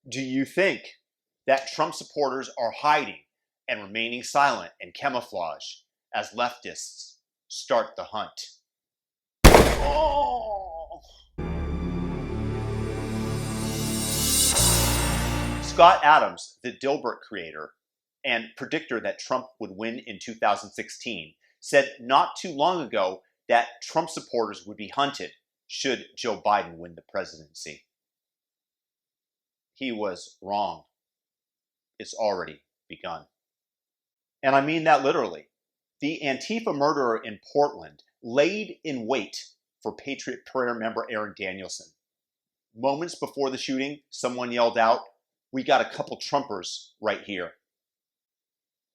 Do you think that Trump supporters are hiding and remaining silent and camouflage as leftists start the hunt? Oh. Scott Adams, the Dilbert creator and predictor that Trump would win in 2016, said not too long ago that Trump supporters would be hunted should Joe Biden win the presidency. He was wrong. It's already begun. And I mean that literally. The Antifa murderer in Portland laid in wait for Patriot Prayer member Aaron Danielson. Moments before the shooting, someone yelled out, "We got a couple Trumpers right here."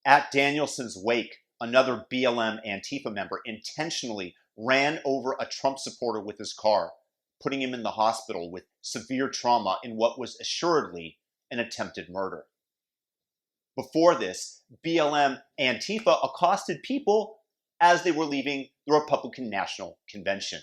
At Danielson's wake, another BLM Antifa member intentionally ran over a Trump supporter with his car, putting him in the hospital with severe trauma in what was assuredly an attempted murder. Before this, BLM Antifa accosted people as they were leaving the Republican National Convention.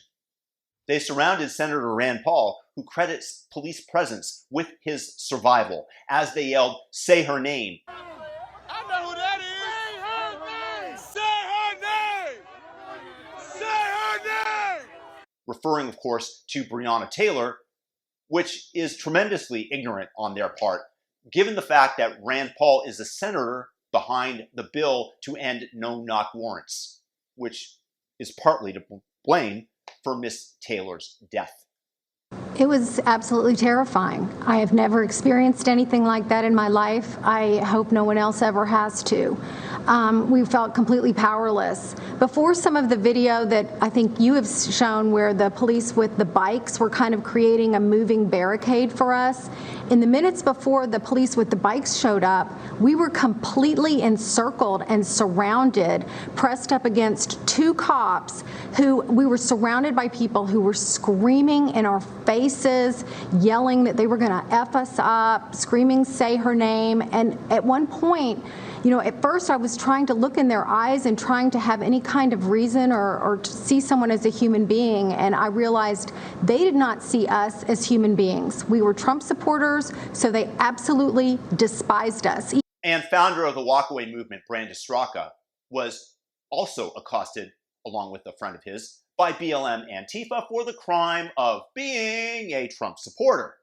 They surrounded Senator Rand Paul, who credits police presence with his survival, as they yelled, "Say her name." I know who that is. Say her name. Say her name. Say her name. Referring, of course, to Breonna Taylor, which is tremendously ignorant on their part, given the fact that Rand Paul is the senator behind the bill to end no-knock warrants, which is partly to blame for Miss Taylor's death. It was absolutely terrifying. I have never experienced anything like that in my life. I hope no one else ever has to. We felt completely powerless. Before some of the video that I think you have shown where the police with the bikes were kind of creating a moving barricade for us, in the minutes before the police with the bikes showed up, we were completely encircled and surrounded, pressed up against two cops who we were surrounded by people who were screaming in our faces, yelling that they were going to F us up, screaming, "Say her name." And at one point, at first I was trying to look in their eyes and trying to have any kind of reason or to see someone as a human being. And I realized they did not see us as human beings. We were Trump supporters, so they absolutely despised us. And founder of the walkaway movement, Brandon Straka, was also accosted, along with a friend of his, by BLM Antifa for the crime of being a Trump supporter.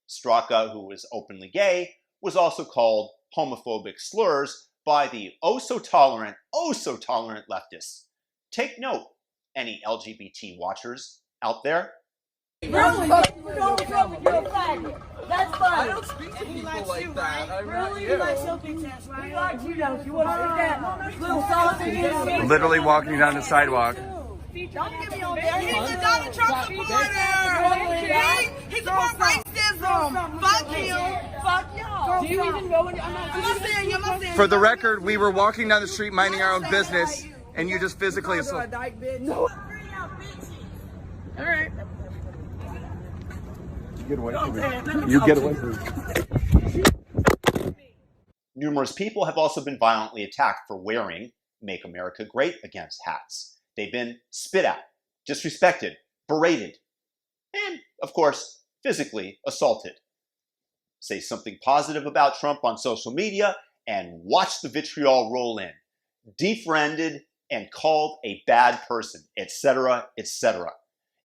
Straka, who was openly gay, was also called homophobic slurs by the oh-so-tolerant leftists. Take note, any LGBT watchers out there. Really? That's fine. I don't speak to people like that. Really? You like something that's right? We like you, don't you? Want to get that little sausage? Literally walking down the sidewalk. Don't get me on there. He's a Donald Trump supporter. He supports racism. Fuck him. Fuck y'all. Do you even know when I'm not saying you? For the record, we were walking down the street minding our own business, and you just physically assaulted. No. All right. Get away from me. You get away from me. Numerous people have also been violently attacked for wearing Make America Great Against hats. They've been spit at, disrespected, berated, and, of course, physically assaulted. Say something positive about Trump on social media and watch the vitriol roll in. Defriended and called a bad person, etc., etc.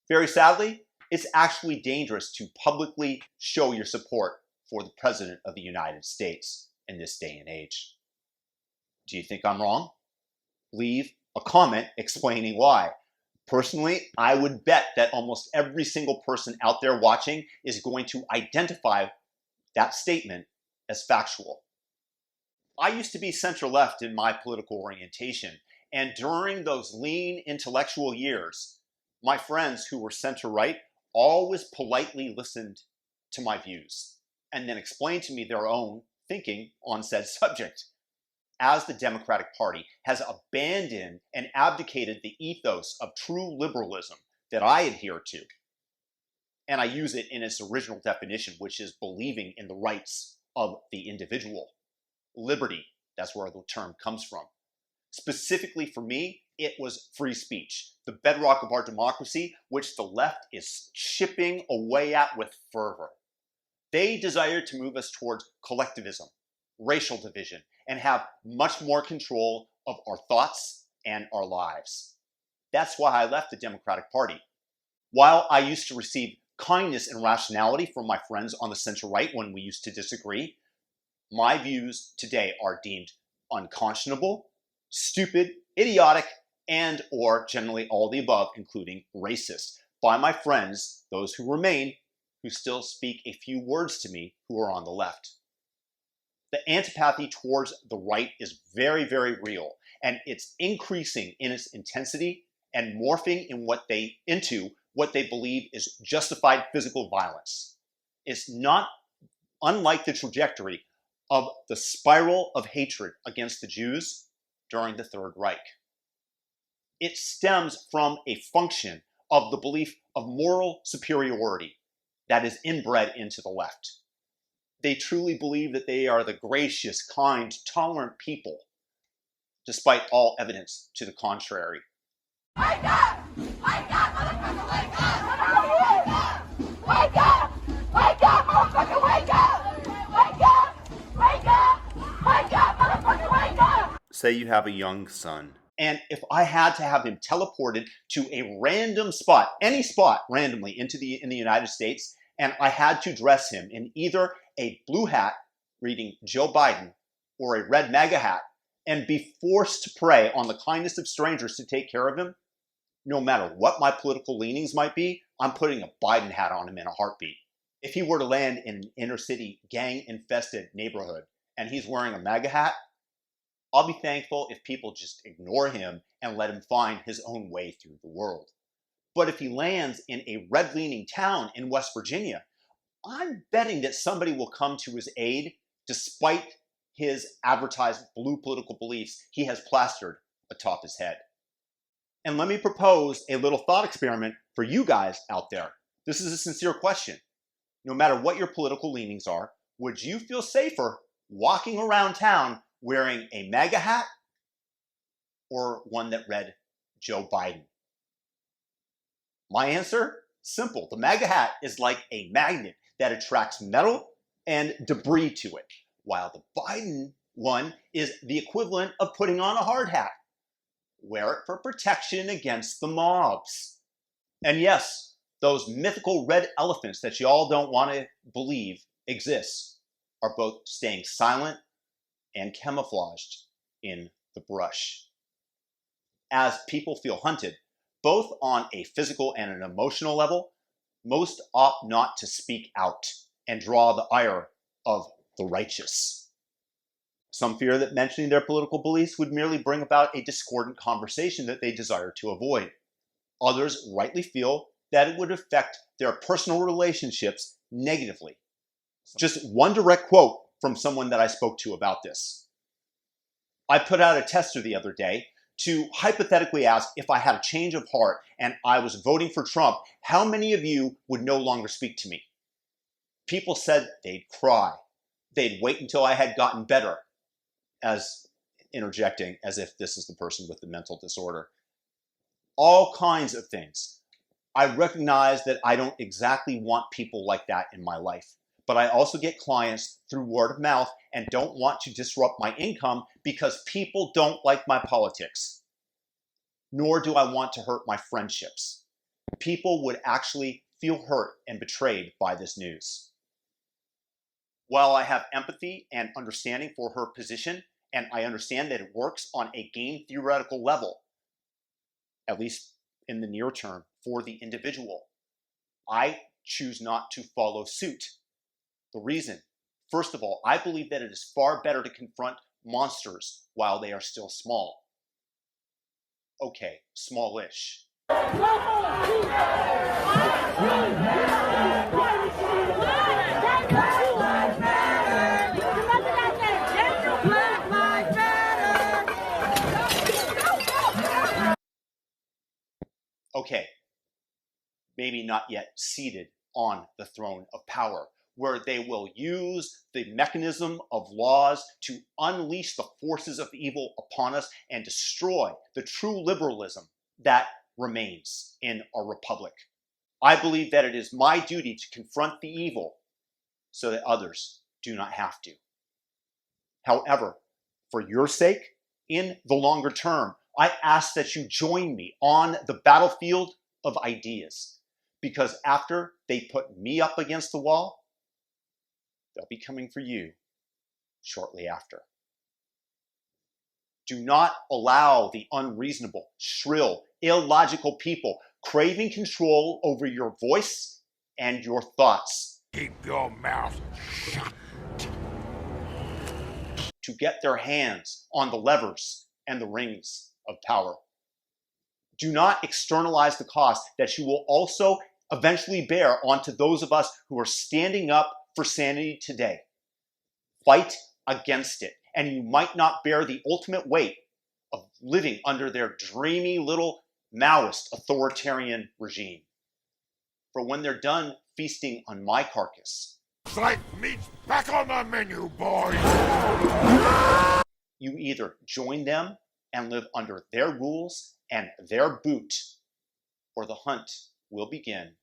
Very sadly, it's actually dangerous to publicly show your support for the President of the United States in this day and age. Do you think I'm wrong? Leave a comment explaining why. Personally, I would bet that almost every single person out there watching is going to identify that statement as factual. I used to be center-left in my political orientation, and during those lean intellectual years, my friends who were center-right always politely listened to my views and then explained to me their own thinking on said subject. As the Democratic Party has abandoned and abdicated the ethos of true liberalism that I adhere to, and I use it in its original definition, which is believing in the rights of the individual. Liberty, that's where the term comes from. Specifically for me, it was free speech, the bedrock of our democracy, which the left is chipping away at with fervor. They desire to move us towards collectivism, racial division, and have much more control of our thoughts and our lives. That's why I left the Democratic Party. While I used to receive kindness and rationality from my friends on the center right when we used to disagree, my views today are deemed unconscionable, stupid, idiotic, and or generally all the above, including racist, by my friends, those who remain, who still speak a few words to me who are on the left. The antipathy towards the right is very, very real, and it's increasing in its intensity and morphing into what they believe is justified physical violence. It's not unlike the trajectory of the spiral of hatred against the Jews during the Third Reich. It stems from a function of the belief of moral superiority that is inbred into the left. They truly believe that they are the gracious, kind, tolerant people, despite all evidence to the contrary. Wake up! Wake up, motherfucker, wake up! Wake up! Wake up, motherfucker, wake up! Wake up! Wake up! Wake up, motherfucker, wake up! Say you have a young son, and if I had to have him teleported to a random spot, any spot randomly in the United States, and I had to dress him in either a blue hat reading Joe Biden or a red MAGA hat and be forced to prey on the kindness of strangers to take care of him, no matter what my political leanings might be, I'm putting a Biden hat on him in a heartbeat. If he were to land in an inner city gang-infested neighborhood and he's wearing a MAGA hat, I'll be thankful if people just ignore him and let him find his own way through the world. But if he lands in a red-leaning town in West Virginia, I'm betting that somebody will come to his aid despite his advertised blue political beliefs he has plastered atop his head. And let me propose a little thought experiment for you guys out there. This is a sincere question. No matter what your political leanings are, would you feel safer walking around town wearing a MAGA hat or one that read Joe Biden? My answer? Simple. The MAGA hat is like a magnet that attracts metal and debris to it, while the Biden one is the equivalent of putting on a hard hat. Wear it for protection against the mobs. And yes, those mythical red elephants that you all don't want to believe exist are both staying silent and camouflaged in the brush. As people feel hunted, both on a physical and an emotional level, most opt not to speak out and draw the ire of the righteous. Some fear that mentioning their political beliefs would merely bring about a discordant conversation that they desire to avoid. Others rightly feel that it would affect their personal relationships negatively. Just one direct quote from someone that I spoke to about this. I put out a tester the other day to hypothetically ask if I had a change of heart and I was voting for Trump, how many of you would no longer speak to me? People said they'd cry. They'd wait until I had gotten better, as interjecting as if this is the person with the mental disorder. All kinds of things. I recognize that I don't exactly want people like that in my life, but I also get clients through word of mouth and don't want to disrupt my income because people don't like my politics. Nor do I want to hurt my friendships. People would actually feel hurt and betrayed by this news. While I have empathy and understanding for her position, and I understand that it works on a game theoretical level, at least in the near term, for the individual, I choose not to follow suit. The reason, first of all, I believe that it is far better to confront monsters while they are still small. Okay, smallish. Okay, maybe not yet seated on the throne of power, where they will use the mechanism of laws to unleash the forces of evil upon us and destroy the true liberalism that remains in our republic. I believe that it is my duty to confront the evil so that others do not have to. However, for your sake, in the longer term, I ask that you join me on the battlefield of ideas, because after they put me up against the wall, they'll be coming for you shortly after. Do not allow the unreasonable, shrill, illogical people craving control over your voice and your thoughts Keep your mouth shut. to get their hands on the levers and the rings of power. Do not externalize the cost that you will also eventually bear onto those of us who are standing up for sanity today. Fight against it, and you might not bear the ultimate weight of living under their dreamy little Maoist authoritarian regime. For when they're done feasting on my carcass, Slice meat's back on the menu, boys. you either join them and live under their rules and their boot, or the hunt will begin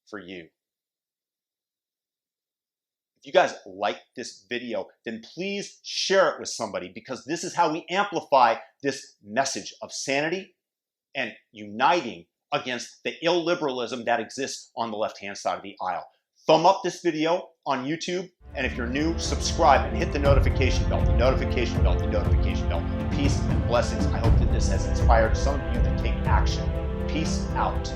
for you. If you guys like this video, then please share it with somebody, because this is how we amplify this message of sanity and uniting against the illiberalism that exists on the left-hand side of the aisle. Thumb up this video on YouTube, and if you're new, subscribe and hit the notification bell, the notification bell, the notification bell. Peace and blessings. I hope that this has inspired some of you to take action. Peace out.